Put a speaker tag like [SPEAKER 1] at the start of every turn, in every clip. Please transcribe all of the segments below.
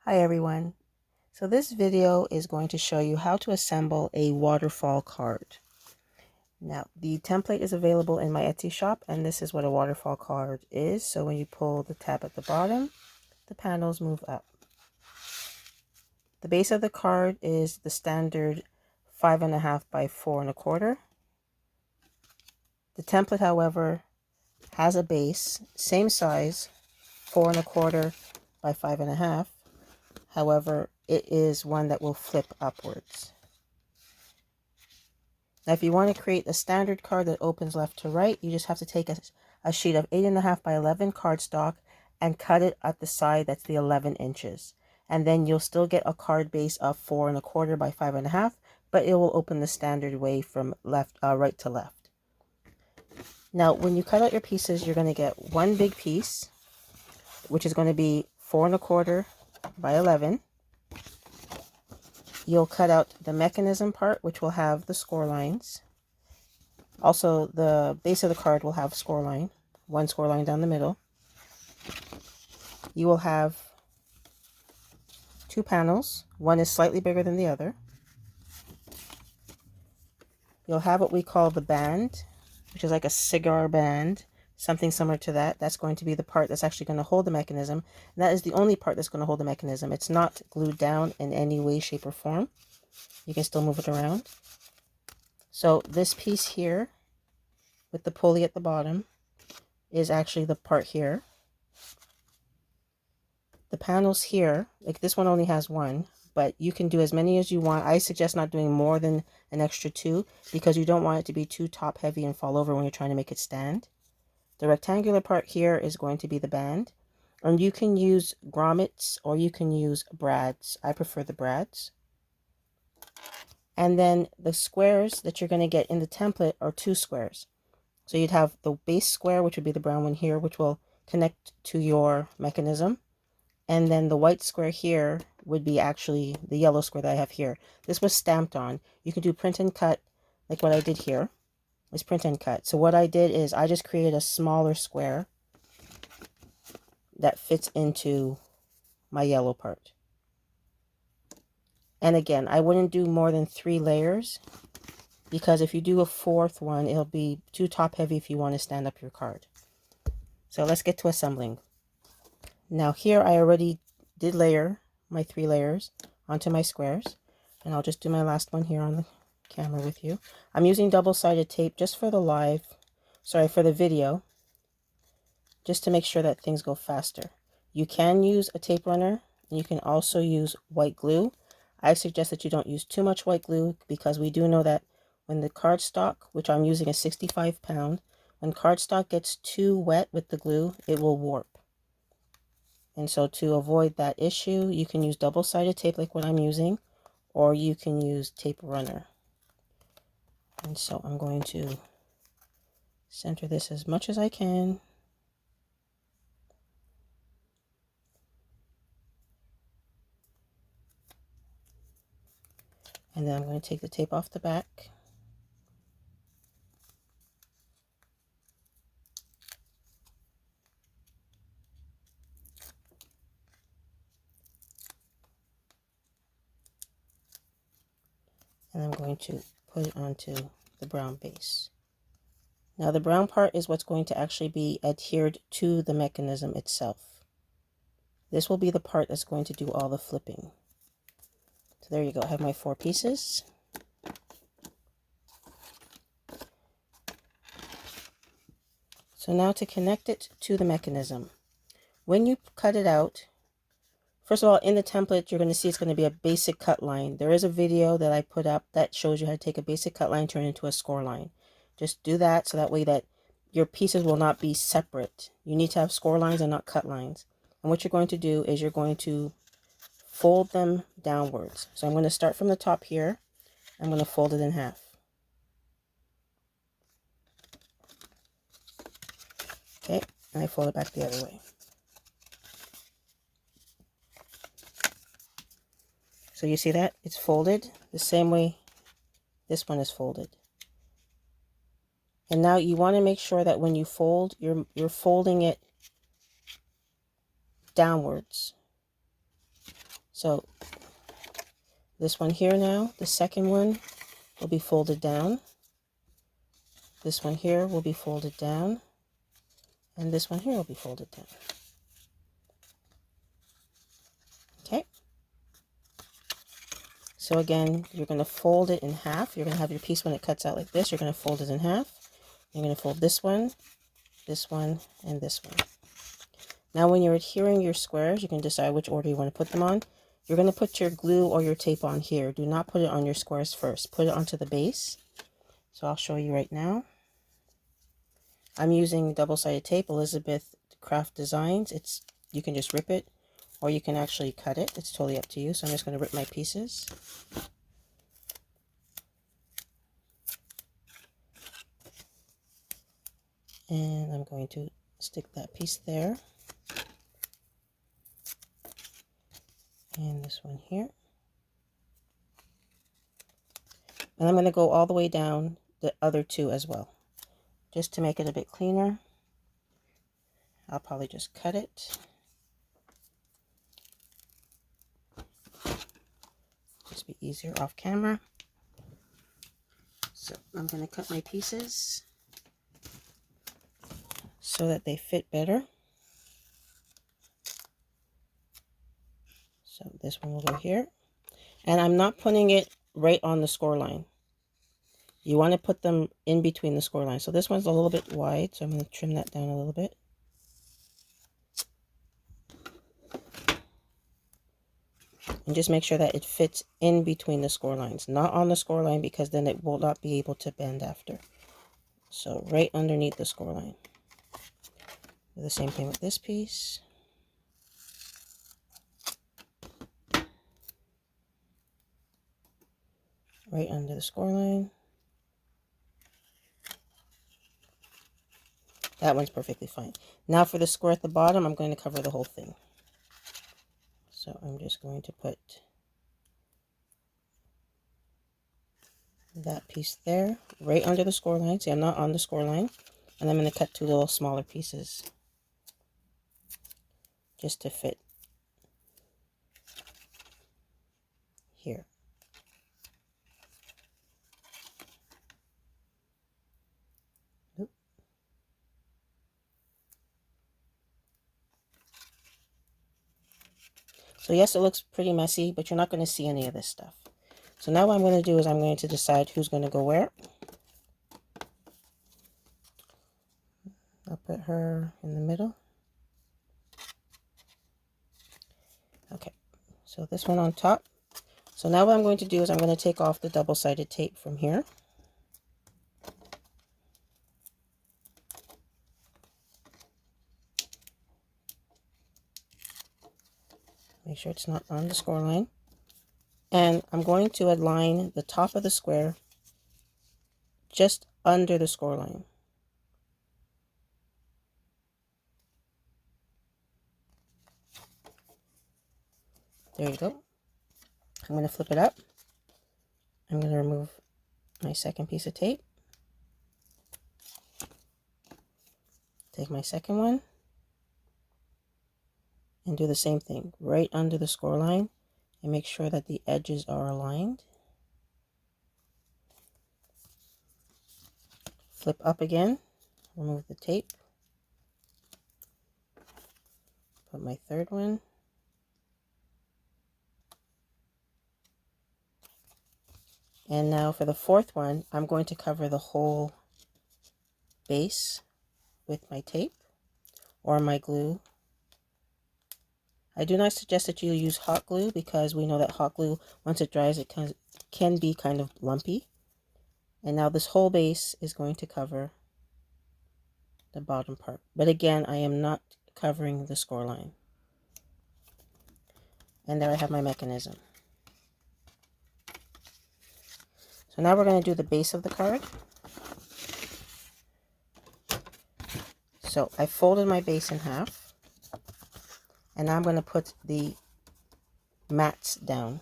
[SPEAKER 1] Hi everyone. So this video is going to show you how to assemble a waterfall card. Now the template is available in my Etsy shop, and this is what a waterfall card is. So when you pull the tab at the bottom, the panels move up. The base of the card is the standard 5.5 by 4.25. The template, however, has a base, same size, 4.25 by 5.5. However, it is one that will flip upwards. Now, if you want to create a standard card that opens left to right, you just have to take a sheet of 8.5 by 11 cardstock and cut it at the side that's the 11 inches. And then you'll still get a card base of 4.25 by 5.5, but it will open the standard way from right to left. Now, when you cut out your pieces, you're going to get one big piece, which is going to be 4.25 by 11. You'll cut out the mechanism part, which will have the score lines. Also, the base of the card will have score line, one score line down the middle. You will have two panels. One is slightly bigger than the other. You'll have what we call the band, which is like a cigar band, something similar to that. That's going to be the part that's actually going to hold the mechanism. And that is the only part that's going to hold the mechanism. It's not glued down in any way, shape, or form. You can still move it around. So this piece here, with the pulley at the bottom, is actually the part here. The panels here, like this one only has one, but you can do as many as you want. I suggest not doing more than an extra two because you don't want it to be too top heavy and fall over when you're trying to make it stand. The rectangular part here is going to be the band, and you can use grommets or you can use brads. I prefer the brads. And then the squares that you're going to get in the template are two squares. So you'd have the base square, which would be the brown one here, which will connect to your mechanism. And then the white square here would be actually the yellow square that I have here. This was stamped on. You can do print and cut, like what I did here is print and cut. So what I did is I just created a smaller square that fits into my yellow part. And again, I wouldn't do more than 3 layers because if you do a fourth one, it'll be too top heavy if you want to stand up your card. So let's get to assembling. Now here I already did layer my 3 layers onto my squares, and I'll just do my last one here on the camera with you. I'm using double-sided tape just for the video, just to make sure that things go faster. You can use a tape runner, and you can also use white glue. I suggest that you don't use too much white glue because we do know that when the cardstock, which I'm using is 65 pound, when cardstock gets too wet with the glue, it will warp. And so to avoid that issue, you can use double-sided tape like what I'm using, or you can use tape runner. And so I'm going to center this as much as I can. And then I'm going to take the tape off the back. And I'm going to put it onto the brown base. Now the brown part is what's going to actually be adhered to the mechanism itself. This will be the part that's going to do all the flipping. So there you go. I have my 4 pieces. So now to connect it to the mechanism. When you cut it out, first of all, in the template, you're going to see it's going to be a basic cut line. There is a video that I put up that shows you how to take a basic cut line and turn it into a score line. Just do that so that way that your pieces will not be separate. You need to have score lines and not cut lines. And what you're going to do is you're going to fold them downwards. So I'm going to start from the top here. I'm going to fold it in half. Okay, and I fold it back the other way. So you see that? It's folded the same way this one is folded. And now you want to make sure that when you fold, you're folding it downwards. So this one here now, the second one will be folded down. This one here will be folded down. And this one here will be folded down. Okay. So again, you're going to fold it in half. You're going to have your piece when it cuts out like this. You're going to fold it in half. You're going to fold this one, and this one. Now when you're adhering your squares, you can decide which order you want to put them on. You're going to put your glue or your tape on here. Do not put it on your squares first. Put it onto the base. So I'll show you right now. I'm using double-sided tape, Elizabeth Craft Designs. You can just rip it, or you can actually cut it. It's totally up to you. So I'm just going to rip my pieces. And I'm going to stick that piece there. And this one here. And I'm going to go all the way down the other two as well. Just to make it a bit cleaner, I'll probably just cut it. Just be easier off camera. So I'm going to cut my pieces so that they fit better. So this one will go here. And I'm not putting it right on the score line. You want to put them in between the score lines. So this one's a little bit wide, so I'm going to trim that down a little bit. And just make sure that it fits in between the score lines, not on the score line, because then it will not be able to bend after. So right underneath the score line. Do the same thing with this piece. Right under the score line. That one's perfectly fine. Now for the square at the bottom, I'm going to cover the whole thing. So I'm just going to put that piece there, right under the score line. See, I'm not on the score line. And I'm going to cut two little smaller pieces just to fit here. Oop. So yes, it looks pretty messy, but you're not going to see any of this stuff. So now what I'm going to do is I'm going to decide who's going to go where. I'll put her in the middle. Okay, so this one on top. So now what I'm going to do is I'm going to take off the double-sided tape from here. Make sure it's not on the score line. And I'm going to align the top of the square just under the score line. There you go. I'm going to flip it up. I'm going to remove my second piece of tape. Take my second one. And do the same thing right under the score line. And make sure that the edges are aligned. Flip up again. Remove the tape. Put my third one. And now for the fourth one, I'm going to cover the whole base with my tape or my glue. I do not suggest that you use hot glue because we know that hot glue, once it dries, it can be kind of lumpy. And now this whole base is going to cover the bottom part. But again, I am not covering the score line. And there I have my mechanism. So now we're going to do the base of the card. So I folded my base in half. And now I'm going to put the mats down.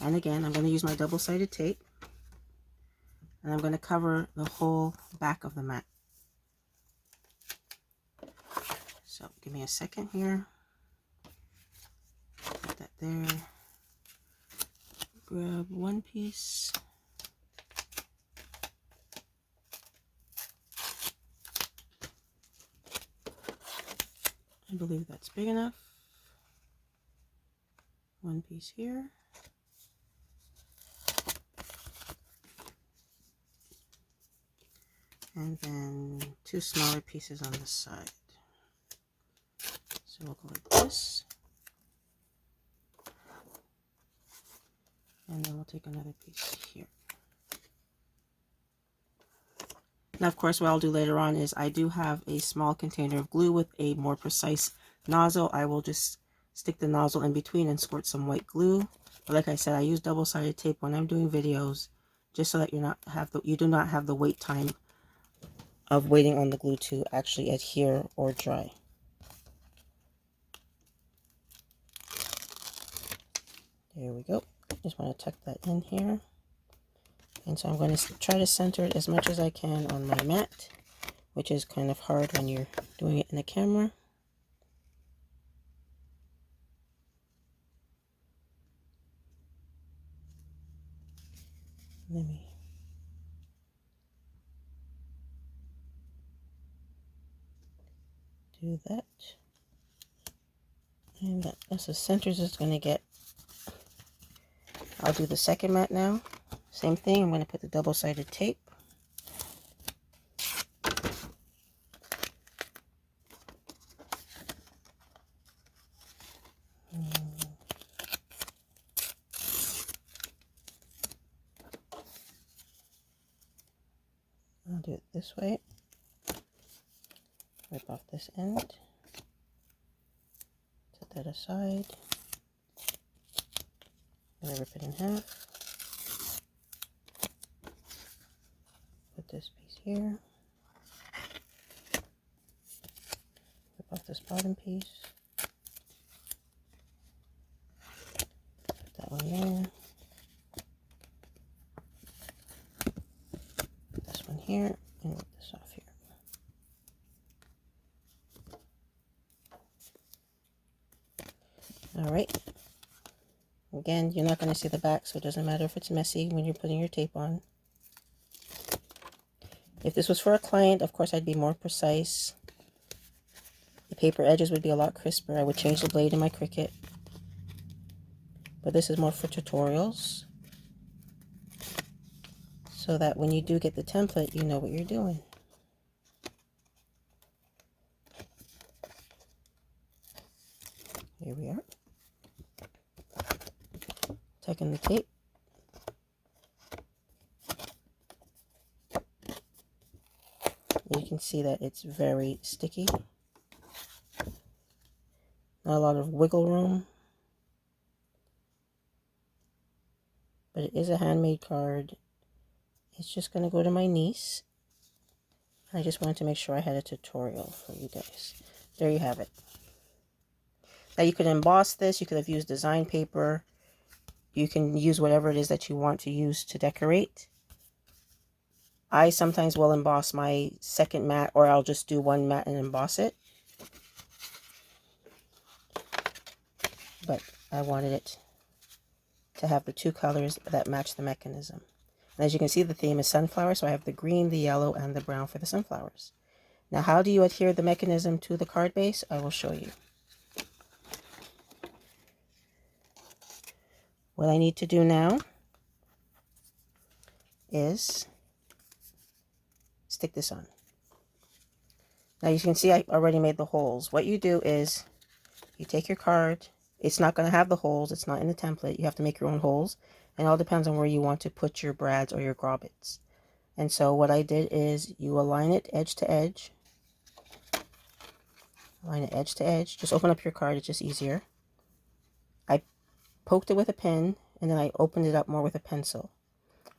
[SPEAKER 1] And again, I'm going to use my double-sided tape. And I'm going to cover the whole back of the mat. So give me a second here. Put that there. Grab one piece. I believe that's big enough. One piece here. And then two smaller pieces on the side. So we'll go like this. And then we'll take another piece here. Now, of course, what I'll do later on is I do have a small container of glue with a more precise nozzle. I will just stick the nozzle in between and squirt some white glue. But like I said, I use double-sided tape when I'm doing videos, just so that you do not have the wait time of waiting on the glue to actually adhere or dry. There we go. Just want to tuck that in here. And so I'm going to try to center it as much as I can on my mat, which is kind of hard when you're doing it in the camera. Let me do that. And that's as center as it's going to get. I'll do the second mat now. Same thing, I'm going to put the double-sided tape. I'll do it this way. Rip off this end. Set that aside. I'm going to rip it in half. Put this piece here. Rip off this bottom piece. Put that one there. Put this one here, and rip this off here. Alright. Again, you're not going to see the back, so it doesn't matter if it's messy when you're putting your tape on. If this was for a client, of course, I'd be more precise. The paper edges would be a lot crisper. I would change the blade in my Cricut. But this is more for tutorials, so that when you do get the template, you know what you're doing. Here we are. Tucking the tape. You can see that it's very sticky. Not a lot of wiggle room. But it is a handmade card. It's just going to go to my niece. I just wanted to make sure I had a tutorial for you guys. There you have it. Now you could emboss this. You could have used design paper. You can use whatever it is that you want to use to decorate. I sometimes will emboss my second mat, or I'll just do one mat and emboss it. But I wanted it to have the two colors that match the mechanism. And as you can see, the theme is sunflower, so I have the green, the yellow, and the brown for the sunflowers. Now, how do you adhere the mechanism to the card base? I will show you. What I need to do now is stick this on. Now you can see I already made the holes. What you do is you take your card. It's not going to have the holes. It's not in the template. You have to make your own holes. And it all depends on where you want to put your brads or your grobbets. And so what I did is you align it edge to edge. Align it edge to edge. Just open up your card. It's just easier. I poked it with a pin, and then I opened it up more with a pencil.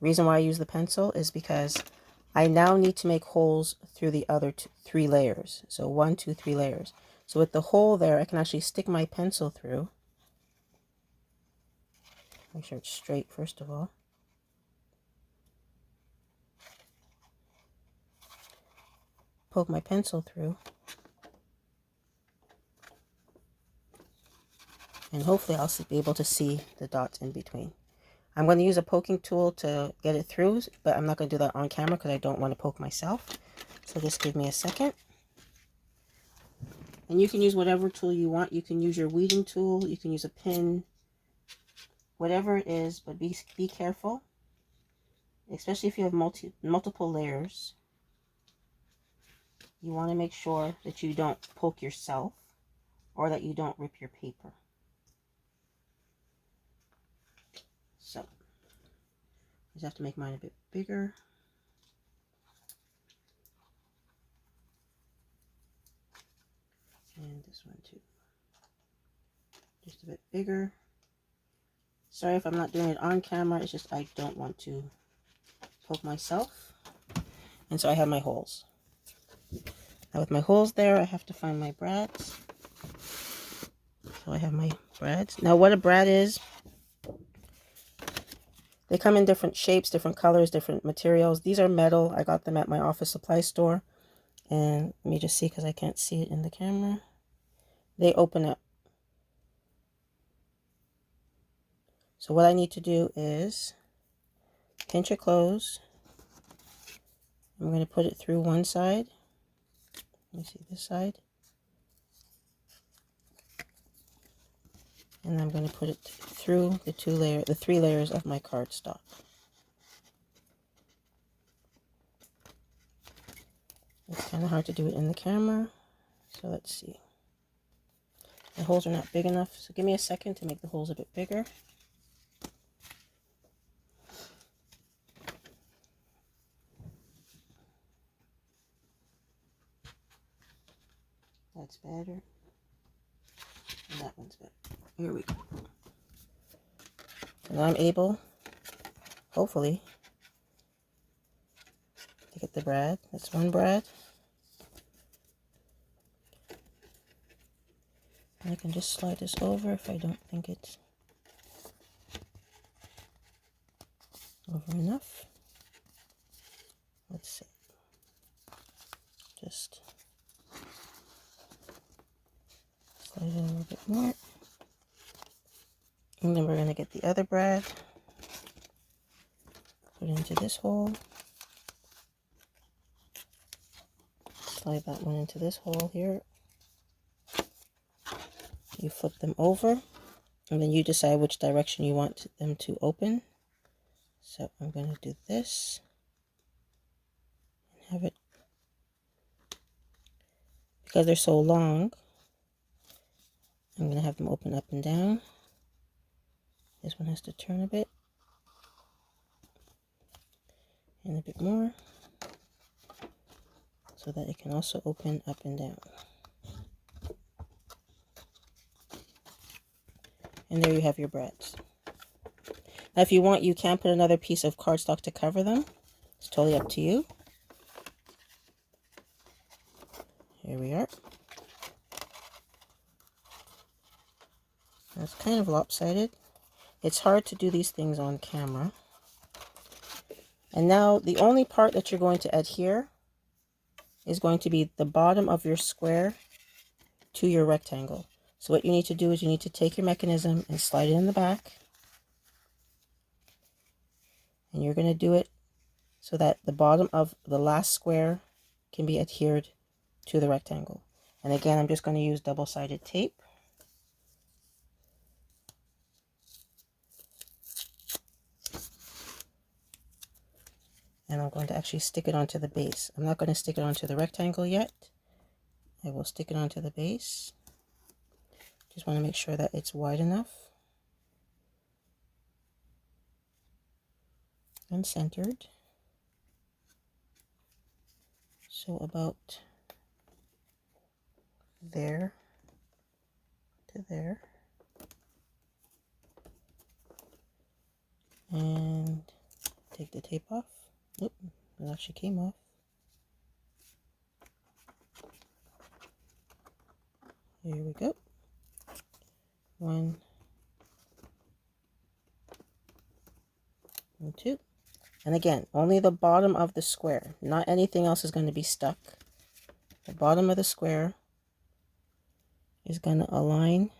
[SPEAKER 1] Reason why I use the pencil is because I now need to make holes through the other three layers. So 1, 2, 3 layers. So with the hole there, I can actually stick my pencil through. Make sure it's straight first of all. Poke my pencil through. And hopefully I'll be able to see the dots in between. I'm going to use a poking tool to get it through, but I'm not going to do that on camera because I don't want to poke myself. So just give me a second. And you can use whatever tool you want. You can use your weeding tool. You can use a pin. Whatever it is, but be careful. Especially if you have multiple layers. You want to make sure that you don't poke yourself or that you don't rip your paper. So, I just have to make mine a bit bigger. And this one too. Just a bit bigger. Sorry if I'm not doing it on camera, it's just I don't want to poke myself. And so I have my holes. Now with my holes there, I have to find my brads. So I have my brads. Now what a brad is, they come in different shapes, different colors, different materials. These are metal. I got them at my office supply store. And let me just see because I can't see it in the camera. They open up. So what I need to do is pinch it close. I'm going to put it through one side. Let me see this side. And I'm going to put it through the three layers of my cardstock. It's kind of hard to do it in the camera. So let's see. The holes are not big enough, so give me a second to make the holes a bit bigger. That's better. And that one's better. Here we go. So now I'm able, hopefully, to get the brad. That's one brad. And I can just slide this over if I don't think it's over enough. Let's see. Just slide it a little bit more. And then we're going to get the other brad. Put it into this hole. Slide that one into this hole here. You flip them over. And then you decide which direction you want them to open. So I'm going to do this. And have it. Because they're so long, I'm going to have them open up and down. This one has to turn a bit. And a bit more. So that it can also open up and down. And there you have your brads. Now if you want, you can put another piece of cardstock to cover them. It's totally up to you. Here we are. Now it's kind of lopsided. It's hard to do these things on camera. And now the only part that you're going to adhere is going to be the bottom of your square to your rectangle. So what you need to do is you need to take your mechanism and slide it in the back. And you're going to do it so that the bottom of the last square can be adhered to the rectangle. And again, I'm just going to use double-sided tape. And I'm going to actually stick it onto the base. I'm not going to stick it onto the rectangle yet. I will stick it onto the base. Just want to make sure that it's wide enough and centered. So about there to there. And take the tape off. Oop, it actually came off. Here we go. 1 and 2. And again, only the bottom of the square, not anything else is going to be stuck. The bottom of the square is going to align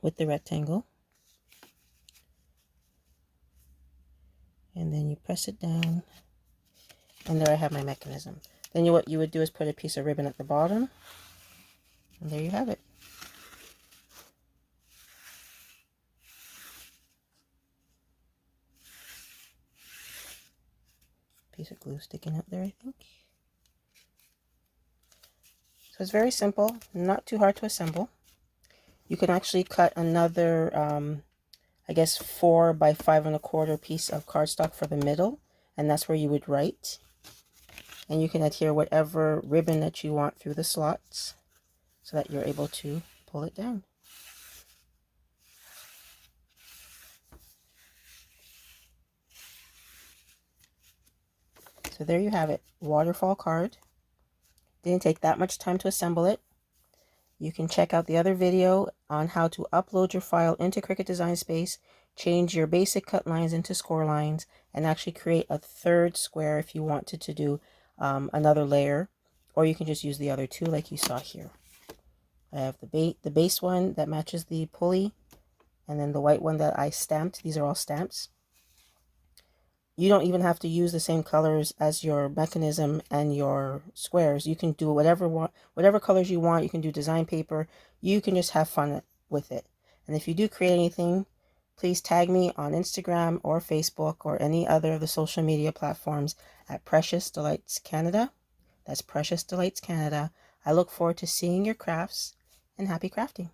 [SPEAKER 1] with the rectangle. And then you press it down. And there I have my mechanism. Then what you would do is put a piece of ribbon at the bottom. And there you have it. Piece of glue sticking out there, I think. So it's very simple, not too hard to assemble. You can actually cut another, I guess 4 by 5 1/4 piece of cardstock for the middle, and that's where you would write. And you can adhere whatever ribbon that you want through the slots so that you're able to pull it down. So there you have it, waterfall card. Didn't take that much time to assemble it. You can check out the other video on how to upload your file into Cricut Design Space, change your basic cut lines into score lines, and actually create a third square if you wanted to do another layer, or you can just use the other two like you saw here. I have the base one that matches the pulley, and then the white one that I stamped. These are all stamps. You don't even have to use the same colors as your mechanism and your squares. You can do whatever colors you want. You can do design paper. You can just have fun with it. And if you do create anything, please tag me on Instagram or Facebook or any other of the social media platforms at Precious Delights Canada. That's Precious Delights Canada. I look forward to seeing your crafts, and happy crafting.